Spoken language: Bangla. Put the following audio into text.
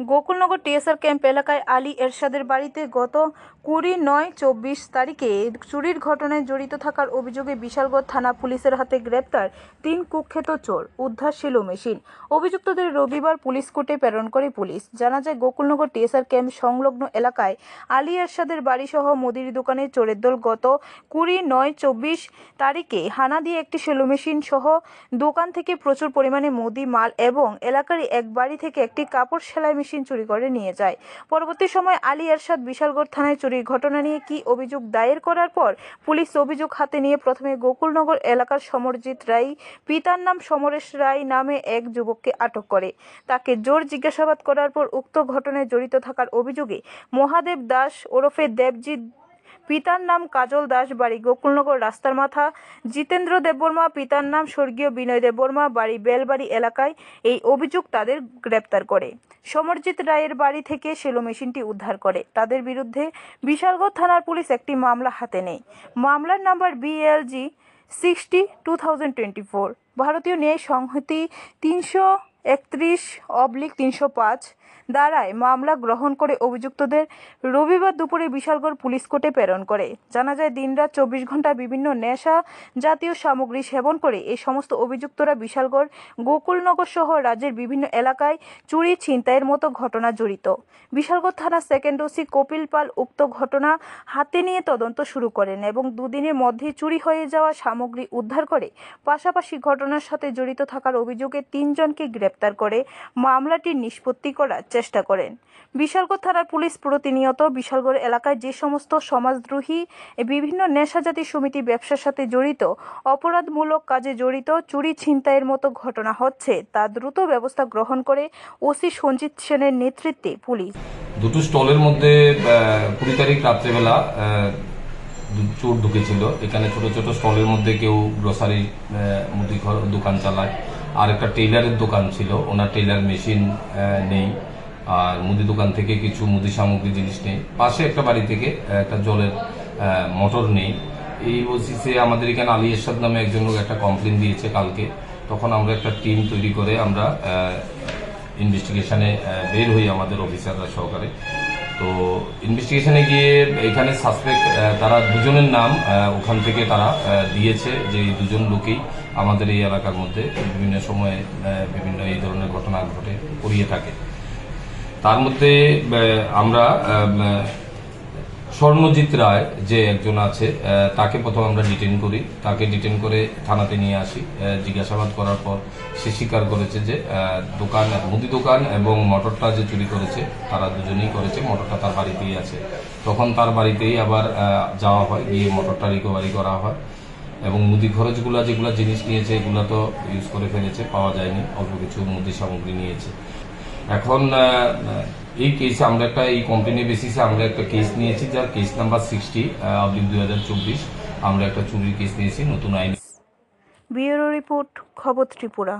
গোকুলনগর টিএসআর ক্যাম্প এলাকায় আলী এরশাদের বাড়িতে গত 20/9/24 তারিখে চুরির ঘটনায় জড়িত থাকার অভিযোগে বিশালগড় থানা পুলিশের হাতে গ্রেপ্তার 3 কুখ্যাত চোর, উদ্ধার সেলো মেশিন। অভিযুক্তদের রবিবার পুলিশ কোর্টে প্রেরণ করে পুলিশ। জানা যায়, গোকুলনগর টিএসআর ক্যাম্প সংলগ্ন এলাকায় আলী এরশাদের বাড়িসহ মুদির দোকানে চোরের দল গত 20/9/24 তারিখে হানা দিয়ে একটি সেলো মেশিন সহ দোকান থেকে প্রচুর পরিমাণে মুদি মাল এবং এলাকারই এক বাড়ি থেকে একটি কাপড় সেলাই মেশিন চুরি করে নিয়ে যায়। পরবর্তী সময় আলী এরশাদ বিশালগড় থানায় চুরির ঘটনা নিয়ে কি অভিযোগ দায়ের করার পর পুলিশ অভিযোগ হাতে নিয়ে প্রথমে গোকুলনগর এলাকার সমরজিৎ রায়, পিতার নাম সমরেশ রায় নামে এক যুবককে আটক করে। তাকে জোর জিজ্ঞাসাবাদ করার পর উক্ত ঘটনায় জড়িত থাকার অভিযোগে মহাদেব দাস ওরফে দেবজিৎ, পিতার নাম কাজল দাস, বাড়ি গোকুলনগর রাস্তার মাথা, জিতেন্দ্র দেববর্মা, পিতার নাম স্বর্গীয় বিনয় দেববর্মা, বাড়ি বেলবাড়ি এলাকায় এই অভিযোগ তাদের গ্রেপ্তার করে। সমরজিৎ রায়ের বাড়ি থেকে সেলো মেশিনটি উদ্ধার করে। তাদের বিরুদ্ধে বিশালগড় থানার পুলিশ একটি মামলা হাতে নেয়। মামলার নাম্বার BLG 60/2024, ভারতীয় ন্যায় সংহিতা 331/305 দ্বারায় মামলা গ্রহণ করে অভিযুক্তদের রবিবার দুপুরে বিশালগড় পুলিশ কোর্টে প্রেরণ করে। জানা যায়, দিনরাত 24 ঘন্টা বিভিন্ন নেশা জাতীয় সামগ্রী সেবন করে এই সমস্ত অভিযুক্তরা বিশালগড়, গোকুলনগর সহ রাজ্যের বিভিন্ন এলাকায় চুরি, ছিনতাইয়ের মতো ঘটনা জড়িত। বিশালগড় থানা সেকেন্ড ওসি কপিল পাল উক্ত ঘটনা হাতে নিয়ে তদন্ত শুরু করেন এবং দুদিনের মধ্যেই চুরি হয়ে যাওয়া সামগ্রী উদ্ধার করে পাশাপাশি ঘটনার সাথে জড়িত থাকার অভিযোগে 3 জনকে গ্রেপ্তার করে মামলাটির নিষ্পত্তি করার চেষ্টা করেন। বিশালগড় থানার পুলিশ প্রতিনিয়ত বিশালগড় এলাকায় যে সমস্ত সমাজদ্রোহী, বিভিন্ন নেশাজাতি সমিতি, ব্যবসার সাথে জড়িত, অপরাধমূলক কাজে জড়িত, চুরি ছিনতাইয়ের মতো ঘটনা হচ্ছে তা দ্রুত ব্যবস্থা গ্রহণ করে ওসি সঞ্জিত সেনের নেতৃত্বে পুলিশ। দুটো স্টলের মধ্যে 20 তারিখ রাত্রেবেলা চোর ঢুকেছিল। এখানে ছোট ছোট স্টলের মধ্যে কেউ গ্রোসারি মুদি দোকান চালায়, আর একটা টেইলারের দোকান ছিল, ওনার টেইলার মেশিন নেই, আর মুদি দোকান থেকে কিছু মুদি সামগ্রী জিনিস নেই। পাশে একটা বাড়ি থেকে একটা জলের মোটর নেই। এই ওসিসে আমাদের এখানে আলী এরশাদ নামে একজন লোক একটা কমপ্লেন দিয়েছে কালকে। তখন আমরা একটা টিম তৈরি করে আমরা ইনভেস্টিগেশনে বের হই আমাদের অফিসাররা সহকারে। তো ইনভেস্টিগেশনে গিয়ে এখানে সাসপেক্ট তারা দুজনের নাম ওখান থেকে তারা দিয়েছে, যে এই দুজন লোকেই আমাদের এই এলাকার মধ্যে বিভিন্ন সময়ে বিভিন্ন এই ধরনের ঘটনা ঘটে করিয়ে থাকে। তার মধ্যে আমরা স্বর্ণজিৎ রায় যে একজন আছে তাকে প্রথম আমরা ডিটেন করি। তাকে ডিটেন করে থানাতে নিয়ে আসি। জিজ্ঞাসাবাদ করার পর সে স্বীকার করেছে যে দোকান, মুদি দোকান এবং মোটরটা যে চুরি করেছে তারা দুজনেই করেছে। মোটরটা তার বাড়িতেই আছে। তখন তার বাড়িতেই আবার যাওয়া হয়, গিয়ে মোটরটা রিকভারি করা হয় এবং মুদি খরচগুলা যেগুলো জিনিস নিয়েছে এগুলো তো ইউজ করে ফেলেছে, পাওয়া যায়নি। অল্প কিছু মুদি সামগ্রী নিয়েছে। এখন এই কেসে আমরা এই কমপ্লেনের বেসিসে আমরা একটা কেস নিয়েছি, যার কেস নাম্বার 60/2024। আমরা একটা চুরির কেস নিয়েছি নতুন আইন। ব্যুরো রিপোর্ট, খবর ত্রিপুরা।